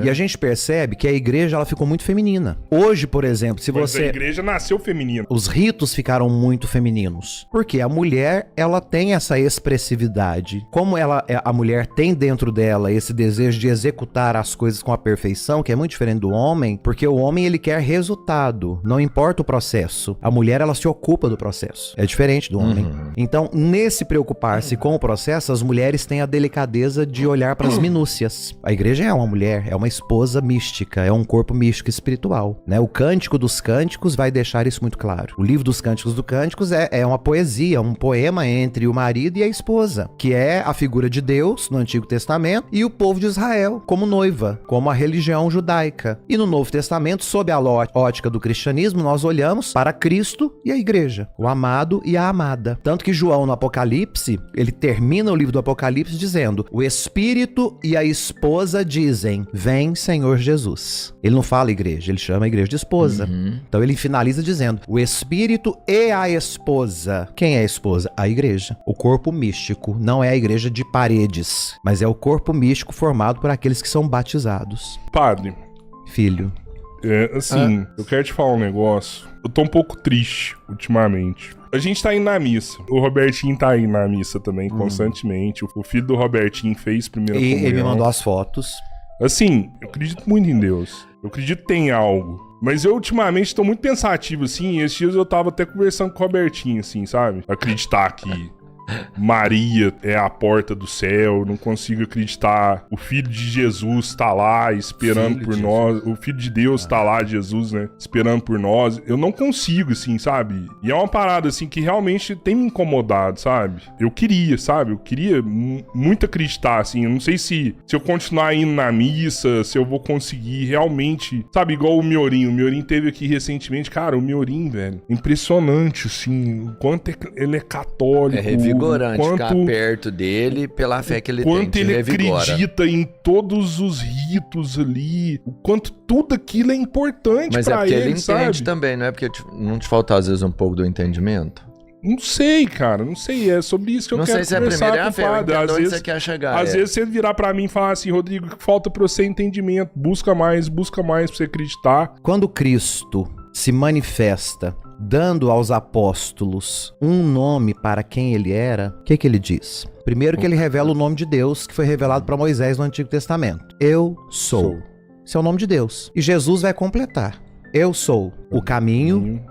E a gente percebe que a igreja ela ficou muito feminina. Hoje, por exemplo, se Mas você... a igreja nasceu feminina. Os ritos ficaram muito femininos. Porque a mulher, ela tem essa expressividade. Como a mulher tem dentro dela esse desejo de executar as coisas com a perfeição, que é muito diferente do homem, porque o homem, ele quer resultado, não importa o processo. A mulher, ela se ocupa do processo. É diferente do homem. Então, nesse preocupar-se com o processo, as mulheres têm a delicadeza de olhar para as minúcias. A igreja é uma mulher, é uma esposa mística, é um corpo místico espiritual, né? O Cântico dos Cânticos vai deixar isso muito claro. O livro dos Cânticos dos Cânticos é uma poesia, um poema entre o marido e a esposa, que é a figura de Deus no Antigo Testamento e o povo de Israel como noiva, como a religião judaica. E no Novo Testamento, sob a ótica do cristianismo, nós olhamos para Cristo e a igreja, o amado e a amada. Tanto que João, no Apocalipse, ele termina o livro do Apocalipse dizendo: o Espírito e a esposa dizem: vem, Senhor Jesus. Ele não fala igreja, ele chama a igreja de esposa. Então ele finaliza dizendo: o Espírito e a esposa. Quem é a esposa? A igreja. O corpo místico. Não é a igreja de paredes, mas é o corpo místico formado por aqueles que são batizados. Padre. Filho. Eu quero te falar um negócio. Eu tô um pouco triste ultimamente. A gente tá indo na missa. O Robertinho tá indo na missa também, constantemente. O filho do Robertinho fez primeira comunhão. Ele me mandou as fotos. Assim, eu acredito muito em Deus. Eu acredito que tem algo. Mas eu, ultimamente, tô muito pensativo, assim. Esses dias eu tava até conversando com o Robertinho, assim, sabe? Acreditar que Maria é a porta do céu, não consigo acreditar. O Filho de Jesus tá lá esperando por nós. O Filho de Deus tá lá, Jesus, né? Esperando por nós. Eu não consigo, assim, sabe? E é uma parada, assim, que realmente tem me incomodado, sabe? Eu queria, sabe? Eu queria muito acreditar, assim. Eu não sei se eu continuar indo na missa, se eu vou conseguir realmente, sabe? Igual o Miorim. O Miorim teve aqui recentemente. Cara, o Miorim, velho, impressionante, assim. O quanto ele é católico. É revigorante ficar perto dele pela fé que ele tem. Quanto ele acredita em todos os ritos ali, o quanto tudo aquilo é importante pra ele, Mas é porque ele sabe? entende também, não é porque não te falta às vezes um pouco do entendimento? Não sei, cara, não sei, é sobre isso que eu quero conversar com o padre. Não sei se é a primeira fé, eu entendo onde você quer chegar. Às vezes você virar pra mim e falar assim: Rodrigo, falta pra você entendimento, busca mais pra você acreditar. Quando Cristo se manifesta dando aos apóstolos um nome para quem ele era, o que ele diz? Primeiro que ele revela o nome de Deus que foi revelado para Moisés no Antigo Testamento. Eu sou. Esse é o nome de Deus. E Jesus vai completar. Eu sou o caminho,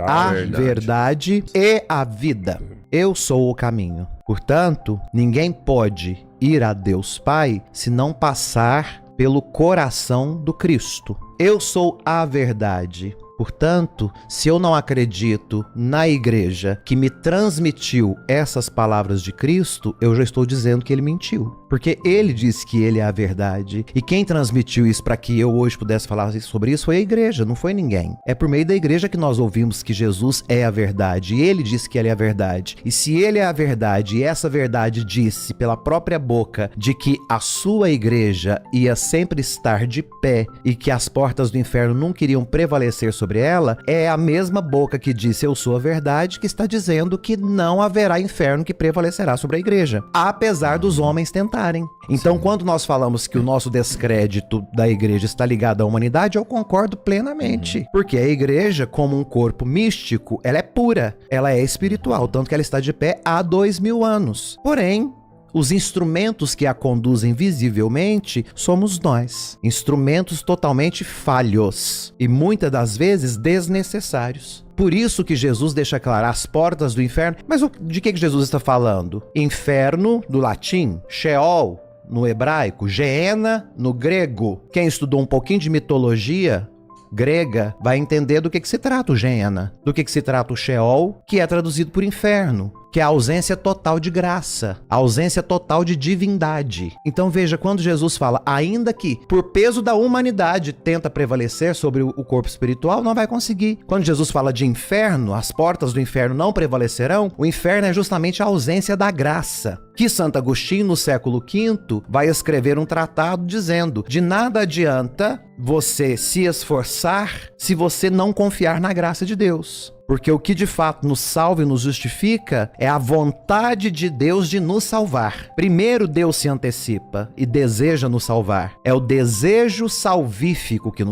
a verdade e a vida. Eu sou o caminho. Portanto, ninguém pode ir a Deus Pai se não passar pelo coração do Cristo. Eu sou a verdade. Portanto, se eu não acredito na igreja que me transmitiu essas palavras de Cristo, eu já estou dizendo que ele mentiu. Porque ele disse que ele é a verdade. E quem transmitiu isso para que eu hoje pudesse falar sobre isso foi a igreja, não foi ninguém. É por meio da igreja que nós ouvimos que Jesus é a verdade. E ele disse que ele é a verdade. E se ele é a verdade e essa verdade disse pela própria boca de que a sua igreja ia sempre estar de pé e que as portas do inferno nunca iriam prevalecer sobre ela, é a mesma boca que disse eu sou a verdade que está dizendo que não haverá inferno que prevalecerá sobre a igreja, apesar dos homens tentarem. Então, quando nós falamos que o nosso descrédito da igreja está ligado à humanidade, eu concordo plenamente. Porque a igreja, como um corpo místico, ela é pura, ela é espiritual, tanto que ela está de pé há 2000 anos. Porém, os instrumentos que a conduzem visivelmente somos nós. Instrumentos totalmente falhos e muitas das vezes desnecessários. Por isso que Jesus deixa claro as portas do inferno. Mas de que Jesus está falando? Inferno, do latim, Sheol, no hebraico, Geena, no grego. Quem estudou um pouquinho de mitologia grega vai entender do que se trata o Geena, do que se trata o Sheol, que é traduzido por inferno, que é a ausência total de graça, a ausência total de divindade. Então veja, quando Jesus fala, ainda que por peso da humanidade tenta prevalecer sobre o corpo espiritual, não vai conseguir. Quando Jesus fala de inferno, as portas do inferno não prevalecerão, o inferno é justamente a ausência da graça. Que Santo Agostinho, no século V, vai escrever um tratado dizendo: de nada adianta você se esforçar se você não confiar na graça de Deus. Porque o que de fato nos salva e nos justifica é a vontade de Deus de nos salvar. Primeiro Deus se antecipa e deseja nos salvar. É o desejo salvífico que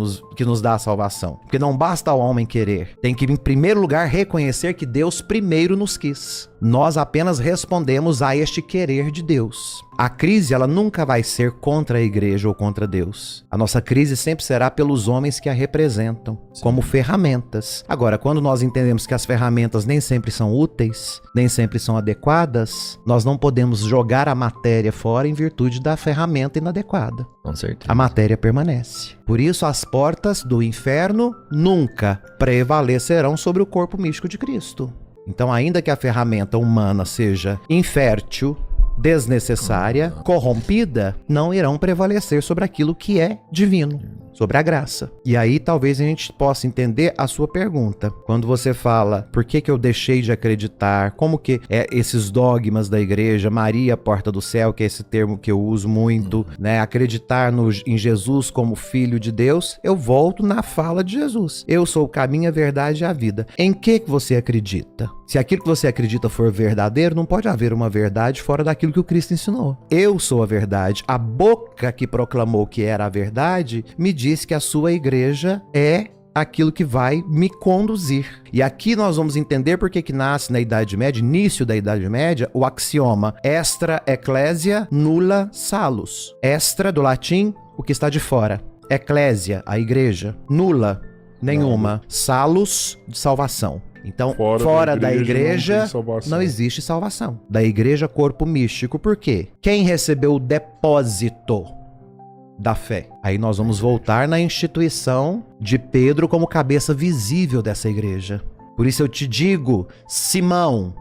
nos dá a salvação. Porque não basta ao homem querer. Tem que, em primeiro lugar, reconhecer que Deus primeiro nos quis. Nós apenas respondemos a este querer de Deus. A crise, ela nunca vai ser contra a igreja ou contra Deus. A nossa crise sempre será pelos homens que a representam, como ferramentas. Agora, quando nós entendemos que as ferramentas nem sempre são úteis, nem sempre são adequadas, nós não podemos jogar a matéria fora em virtude da ferramenta inadequada. Com certeza. A matéria permanece. Por isso, as portas do inferno nunca prevalecerão sobre o corpo místico de Cristo. Então, ainda que a ferramenta humana seja infértil, desnecessária, corrompida, não irão prevalecer sobre aquilo que é divino, sobre a graça. E aí talvez a gente possa entender a sua pergunta. Quando você fala, por que eu deixei de acreditar? Como que esses dogmas da igreja, Maria, porta do céu, que é esse termo que eu uso muito, né? Acreditar em Jesus como Filho de Deus, eu volto na fala de Jesus. Eu sou o caminho, a verdade e a vida. Em que você acredita? Se aquilo que você acredita for verdadeiro, não pode haver uma verdade fora daquilo que o Cristo ensinou. Eu sou a verdade. A boca que proclamou que era a verdade me diz que a sua igreja é aquilo que vai me conduzir. E aqui nós vamos entender por que nasce na Idade Média, início da Idade Média, o axioma extra ecclesia nulla salus. Extra, do latim, o que está de fora. Ecclesia, a igreja. Nulla, nenhuma. Salus, de salvação. Então, fora da igreja não existe salvação. Da igreja, corpo místico. Por quê? Quem recebeu o depósito da fé? Aí nós vamos voltar na instituição de Pedro como cabeça visível dessa igreja. Por isso eu te digo, Simão,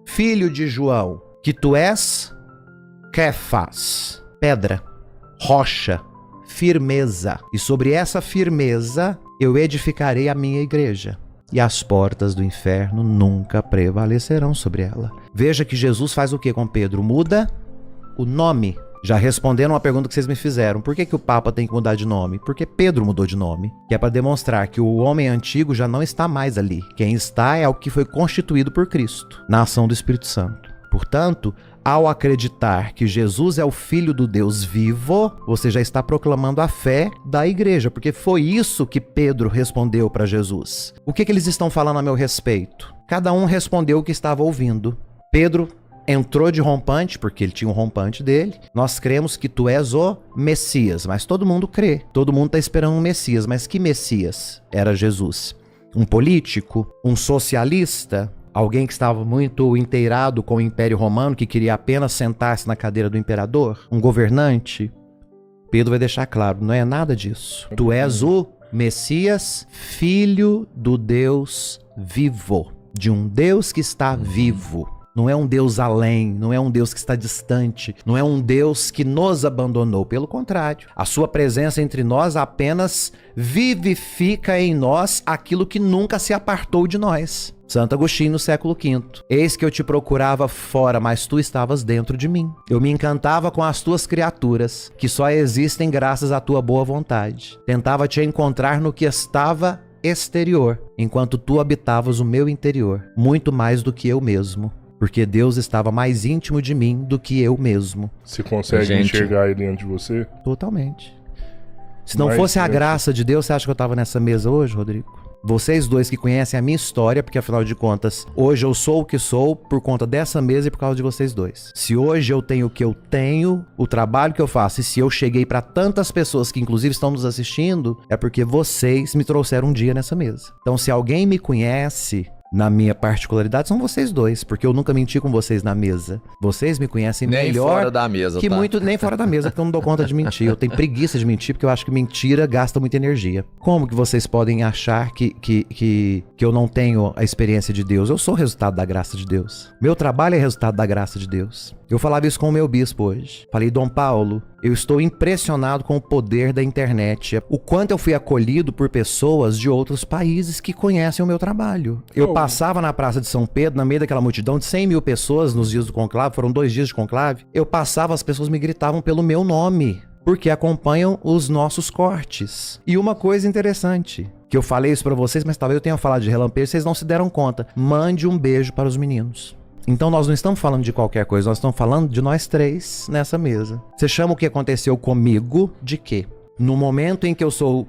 filho de João, que tu és Kéfas, pedra, rocha, firmeza. E sobre essa firmeza eu edificarei a minha igreja. E as portas do inferno nunca prevalecerão sobre ela. Veja que Jesus faz o que com Pedro? Muda o nome. Já responderam uma pergunta que vocês me fizeram. Por que o Papa tem que mudar de nome? Porque Pedro mudou de nome. Que é para demonstrar que o homem antigo já não está mais ali. Quem está é o que foi constituído por Cristo, na ação do Espírito Santo. Portanto, ao acreditar que Jesus é o Filho do Deus vivo, você já está proclamando a fé da igreja, porque foi isso que Pedro respondeu para Jesus. O que eles estão falando a meu respeito? Cada um respondeu o que estava ouvindo. Pedro entrou de rompante, porque ele tinha um rompante dele. Nós cremos que tu és o Messias, mas todo mundo crê. Todo mundo está esperando um Messias, mas que Messias era Jesus? Um político? Um socialista? Alguém que estava muito inteirado com o Império Romano, que queria apenas sentar-se na cadeira do imperador? Um governante? Pedro vai deixar claro, não é nada disso. Tu és o Messias, filho do Deus vivo. De um Deus que está vivo. Não é um Deus além, não é um Deus que está distante, não é um Deus que nos abandonou. Pelo contrário, a sua presença entre nós apenas vivifica em nós aquilo que nunca se apartou de nós. Santo Agostinho, no século V. Eis que eu te procurava fora, mas tu estavas dentro de mim. Eu me encantava com as tuas criaturas, que só existem graças à tua boa vontade. Tentava te encontrar no que estava exterior, enquanto tu habitavas o meu interior, muito mais do que eu mesmo. Porque Deus estava mais íntimo de mim do que eu mesmo. Você consegue enxergar ele dentro de você? Totalmente. Se não fosse a graça de Deus, você acha que eu estava nessa mesa hoje, Rodrigo? Vocês dois que conhecem a minha história, porque afinal de contas, hoje eu sou o que sou por conta dessa mesa e por causa de vocês dois. Se hoje eu tenho o que eu tenho, o trabalho que eu faço, e se eu cheguei para tantas pessoas que inclusive estão nos assistindo, é porque vocês me trouxeram um dia nessa mesa. Então, se alguém me conhece, na minha particularidade, são vocês dois, porque eu nunca menti com vocês na mesa. Vocês me conhecem nem melhor fora da mesa, que tá? muito, nem fora da mesa, porque eu não dou conta de mentir. Eu tenho preguiça de mentir, porque eu acho que mentira gasta muita energia. Como que vocês podem achar que eu não tenho a experiência de Deus? Eu sou resultado da graça de Deus. Meu trabalho é resultado da graça de Deus. Eu falava isso com o meu bispo hoje. Falei, Dom Paulo, eu estou impressionado com o poder da internet. O quanto eu fui acolhido por pessoas de outros países que conhecem o meu trabalho. Eu passava na Praça de São Pedro, no meio daquela multidão de 100 mil pessoas nos dias do conclave, foram 2 dias de conclave. Eu passava, as pessoas me gritavam pelo meu nome, porque acompanham os nossos cortes. E uma coisa interessante, que eu falei isso pra vocês, mas talvez eu tenha falado de relampejo, vocês não se deram conta. Mande um beijo para os meninos. Então nós não estamos falando de qualquer coisa, nós estamos falando de nós três nessa mesa. Você chama o que aconteceu comigo de quê? No momento em que eu sou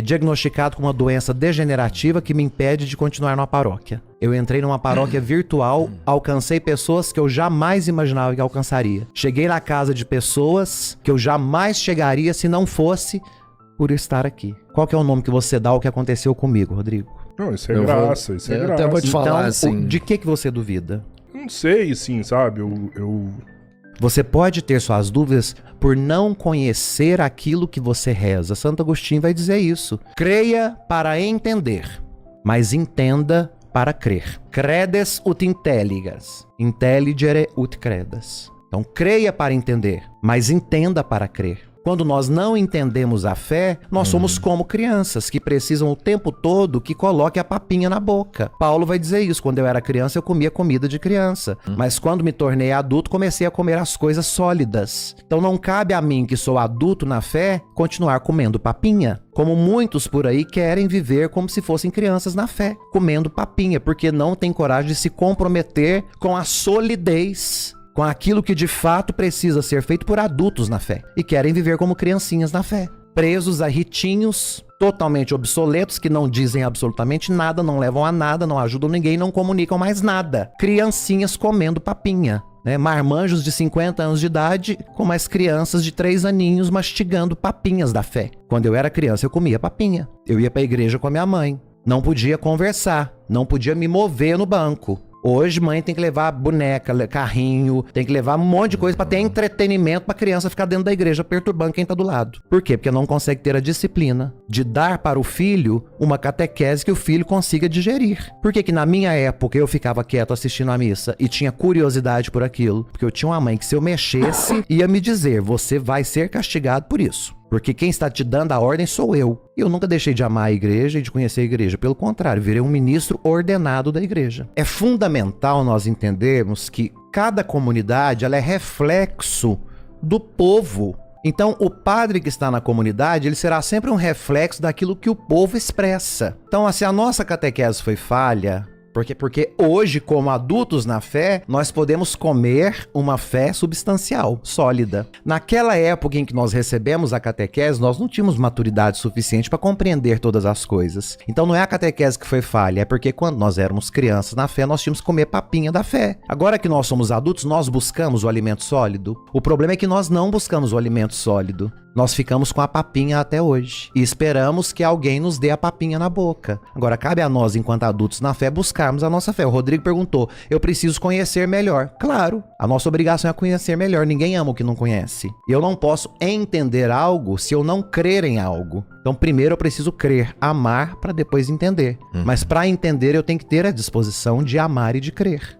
diagnosticado com uma doença degenerativa que me impede de continuar numa paróquia. Eu entrei numa paróquia virtual, alcancei pessoas que eu jamais imaginava que alcançaria. Cheguei na casa de pessoas que eu jamais chegaria se não fosse por estar aqui. Qual que é o nome que você dá ao que aconteceu comigo, Rodrigo? Não, isso é graça, isso é eu graça. até vou te falar Então, assim. de que você duvida? Eu não sei, assim, sabe? Eu Você pode ter suas dúvidas por não conhecer aquilo que você reza. Santo Agostinho vai dizer isso. Creia para entender, mas entenda para crer. Credes ut intelligas, intelligere ut credas. Então, creia para entender, mas entenda para crer. Quando nós não entendemos a fé, nós somos como crianças que precisam o tempo todo que coloque a papinha na boca. Paulo vai dizer isso. Quando eu era criança, eu comia comida de criança. Mas quando me tornei adulto, comecei a comer as coisas sólidas. Então não cabe a mim, que sou adulto na fé, continuar comendo papinha. Como muitos por aí querem viver como se fossem crianças na fé, comendo papinha, porque não tem coragem de se comprometer com a solidez, com aquilo que de fato precisa ser feito por adultos na fé, e querem viver como criancinhas na fé, presos a ritinhos totalmente obsoletos que não dizem absolutamente nada, não levam a nada, não ajudam ninguém, não comunicam mais nada. Criancinhas comendo papinha, né? Marmanjos de 50 anos de idade com mais crianças de 3 aninhos mastigando papinhas da fé. Quando eu era criança, eu comia papinha. Eu ia pra igreja com a minha mãe. Não podia conversar, não podia me mover no banco. Hoje, mãe tem que levar boneca, carrinho, tem que levar um monte de coisa pra ter entretenimento pra criança ficar dentro da igreja perturbando quem tá do lado. Por quê? Porque não consegue ter a disciplina de dar para o filho uma catequese que o filho consiga digerir. Por que que na minha época eu ficava quieto assistindo a missa e tinha curiosidade por aquilo? Porque eu tinha uma mãe que, se eu mexesse, ia me dizer: você vai ser castigado por isso. Porque quem está te dando a ordem sou eu. E eu nunca deixei de amar a igreja e de conhecer a igreja. Pelo contrário, virei um ministro ordenado da igreja. É fundamental nós entendermos que cada comunidade ela é reflexo do povo. Então, o padre que está na comunidade, ele será sempre um reflexo daquilo que o povo expressa. Então, se a nossa catequese foi falha, porque hoje, como adultos na fé, nós podemos comer uma fé substancial, sólida. Naquela época em que nós recebemos a catequese, nós não tínhamos maturidade suficiente para compreender todas as coisas. Então não é a catequese que foi falha, é porque quando nós éramos crianças na fé, nós tínhamos que comer papinha da fé. Agora que nós somos adultos, nós buscamos o alimento sólido. O problema é que nós não buscamos o alimento sólido. Nós ficamos com a papinha até hoje e esperamos que alguém nos dê a papinha na boca. Agora, cabe a nós, enquanto adultos na fé, buscarmos a nossa fé. O Rodrigo perguntou: eu preciso conhecer melhor. Claro, a nossa obrigação é conhecer melhor. Ninguém ama o que não conhece. E eu não posso entender algo se eu não crer em algo. Então, primeiro eu preciso crer, amar, para depois entender. Mas para entender, eu tenho que ter a disposição de amar e de crer.